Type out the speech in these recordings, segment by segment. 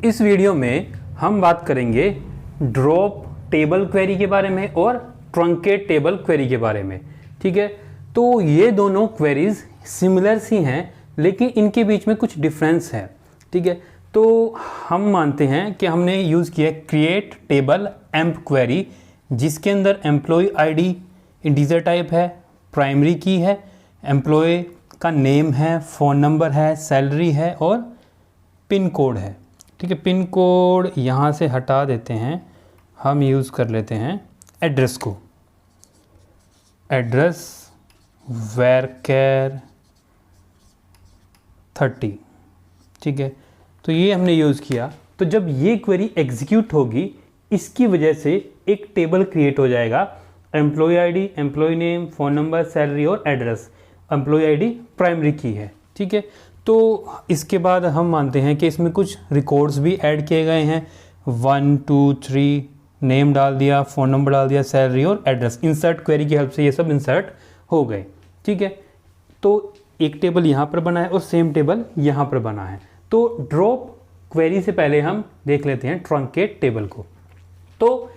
इस वीडियो में हम बात करेंगे ड्रॉप टेबल क्वेरी के बारे में और ट्रंकेट टेबल क्वेरी के बारे में। ठीक है, तो ये दोनों क्वेरीज सिमिलर सी हैं लेकिन इनके बीच में कुछ डिफरेंस है। ठीक है, तो हम मानते हैं कि हमने यूज़ किया क्रिएट टेबल एम्प क्वेरी, जिसके अंदर एम्प्लॉय आईडी इंटीजर टाइप है, प्राइमरी की है, एम्प्लॉय का नेम है, फ़ोन नंबर है, सैलरी है और पिन कोड है। ठीक है, पिन कोड यहाँ से हटा देते हैं, हम यूज़ कर लेते हैं एड्रेस को। Address varchar 30। ठीक है, तो ये हमने यूज़ किया। तो जब ये क्वेरी एग्जीक्यूट होगी, इसकी वजह से एक टेबल क्रिएट हो जाएगा। Employee ID, employee name, phone number, salary और address. Employee ID primary key है। ठीक है, तो इसके बाद हम मानते हैं कि इसमें कुछ रिकॉर्ड्स भी ऐड किए गए हैं। 1 2 3 नेम डाल दिया, फ़ोन नंबर डाल दिया, सैलरी और एड्रेस। इंसर्ट क्वेरी की हेल्प से ये सब इंसर्ट हो गए। ठीक है, तो एक टेबल यहाँ पर बना है और सेम टेबल यहाँ पर बना है। तो ड्रॉप क्वेरी से पहले हम देख लेते हैं ट्रंकेट टेबल को। तो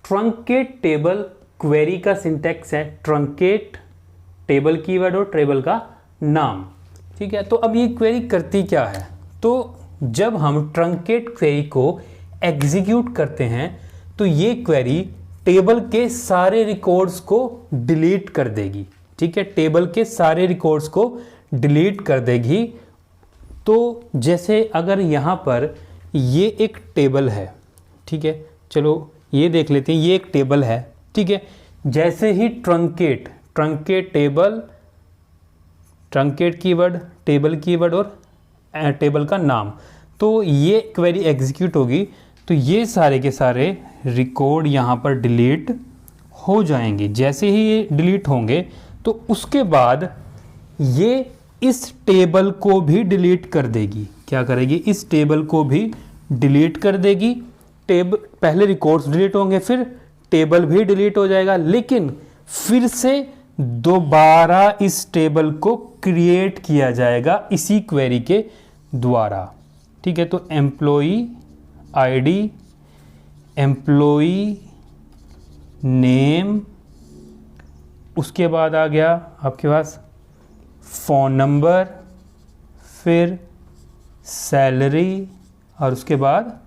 ट्रंकेट टेबल क्वेरी का सिंटैक्स है ट्रंकेट टेबल कीवर्ड और टेबल का नाम। ठीक है, तो अब ये क्वेरी करती क्या है? तो जब हम ट्रंकेट क्वेरी को एग्जीक्यूट करते हैं तो ये क्वेरी टेबल के सारे रिकॉर्ड्स को डिलीट कर देगी। ठीक है, टेबल के सारे रिकॉर्ड्स को डिलीट कर देगी। तो जैसे अगर यहाँ पर ये एक टेबल है, ठीक है, चलो ये देख लेते हैं, ये एक टेबल है। ठीक है, जैसे ही truncate table, truncate keyword, table keyword और टेबल का नाम, तो ये क्वेरी एग्जीक्यूट होगी तो ये सारे के सारे रिकॉर्ड यहाँ पर डिलीट हो जाएंगे। जैसे ही ये डिलीट होंगे तो उसके बाद ये इस टेबल को भी डिलीट कर देगी। क्या करेगी? इस टेबल को भी डिलीट कर देगी। पहले रिकॉर्ड्स डिलीट होंगे, फिर टेबल भी डिलीट हो जाएगा, लेकिन फिर से दोबारा इस टेबल को क्रिएट किया जाएगा इसी क्वेरी के द्वारा। ठीक है, तो एम्प्लॉय आईडी, एम्प्लॉय नेम, उसके बाद आ गया आपके पास फ़ोन नंबर, फिर सैलरी और उसके बाद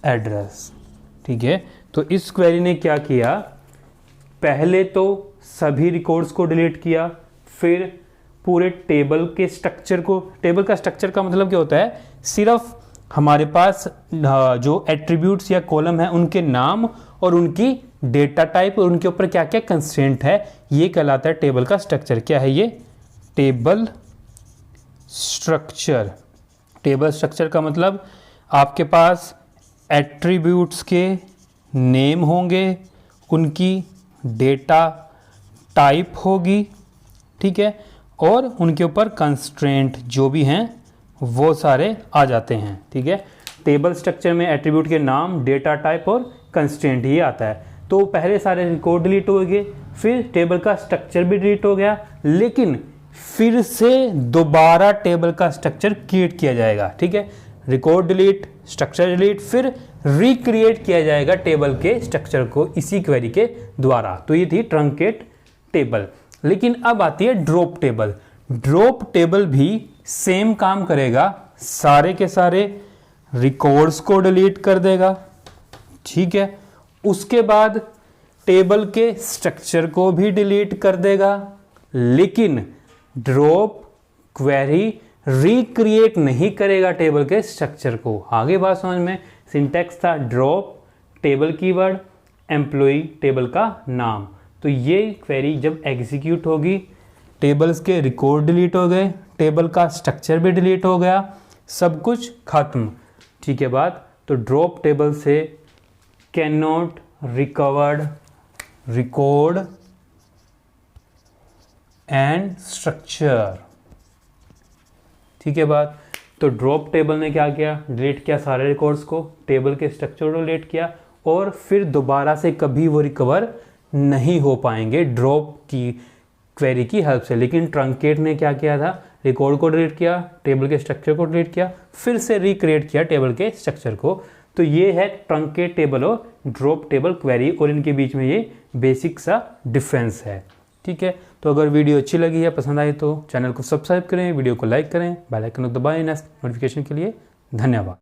एड्रेस। ठीक है, तो इस क्वेरी ने क्या किया? पहले तो सभी रिकॉर्ड्स को डिलीट किया, फिर पूरे टेबल के स्ट्रक्चर को, टेबल का स्ट्रक्चर का मतलब क्या होता है? सिर्फ हमारे पास जो एट्रीब्यूट्स या कॉलम है उनके नाम और उनकी डेटा टाइप और उनके ऊपर क्या क्या कंस्ट्रेंट है, ये कहलाता है टेबल का स्ट्रक्चर। क्या है ये? Table structure. टेबल स्ट्रक्चर का मतलब आपके पास एट्रीब्यूट्स के नेम होंगे, उनकी डेटा टाइप होगी, ठीक है, और उनके ऊपर कंस्ट्रेंट जो भी हैं वो सारे आ जाते हैं। ठीक है, टेबल स्ट्रक्चर में एट्रीब्यूट के नाम, डेटा टाइप और कंस्ट्रेंट ही आता है। तो पहले सारे रिकॉर्ड डिलीट हो गए, फिर टेबल का स्ट्रक्चर भी डिलीट हो गया, लेकिन फिर से दोबारा टेबल का स्ट्रक्चर क्रिएट किया जाएगा। ठीक है, रिकॉर्ड डिलीट, स्ट्रक्चर डिलीट, फिर रिक्रिएट किया जाएगा टेबल के स्ट्रक्चर को इसी क्वेरी के द्वारा। तो ये थी ट्रंकेट टेबल। लेकिन अब आती है ड्रॉप टेबल। ड्रॉप टेबल भी सेम काम करेगा, सारे के सारे रिकॉर्ड्स को डिलीट कर देगा। ठीक है, उसके बाद टेबल के स्ट्रक्चर को भी डिलीट कर देगा, लेकिन ड्रॉप क्वेरी रिक्रिएट नहीं करेगा टेबल के स्ट्रक्चर को। आगे बात समझ में? सिंटैक्स था drop table keyword, employee table का नाम। तो ये क्वेरी जब एग्जीक्यूट होगी, टेबल्स के रिकॉर्ड डिलीट हो गए, टेबल का स्ट्रक्चर भी डिलीट हो गया, सब कुछ खत्म। ठीक है बात? तो ड्रॉप टेबल से can not recovered record and structure. ठीक है बात? तो ड्रॉप टेबल ने क्या किया? डिलीट किया सारे रिकॉर्ड्स को, टेबल के स्ट्रक्चर को डिलीट किया, और फिर दोबारा से कभी वो रिकवर नहीं हो पाएंगे ड्रॉप की क्वेरी की हेल्प से। लेकिन ट्रंकेट ने क्या किया था? रिकॉर्ड को डिलीट किया, टेबल के स्ट्रक्चर को डिलीट किया, फिर से रिक्रिएट किया टेबल के स्ट्रक्चर को। तो ये है ट्रंकेट टेबल और ड्रॉप टेबल क्वेरी, और इनके बीच में ये बेसिक सा डिफरेंस है। ठीक है, तो अगर वीडियो अच्छी लगी है, पसंद आई तो चैनल को सब्सक्राइब करें, वीडियो को लाइक करें, बेल आइकन को दबाएं नेक्स्ट नोटिफिकेशन के लिए। धन्यवाद।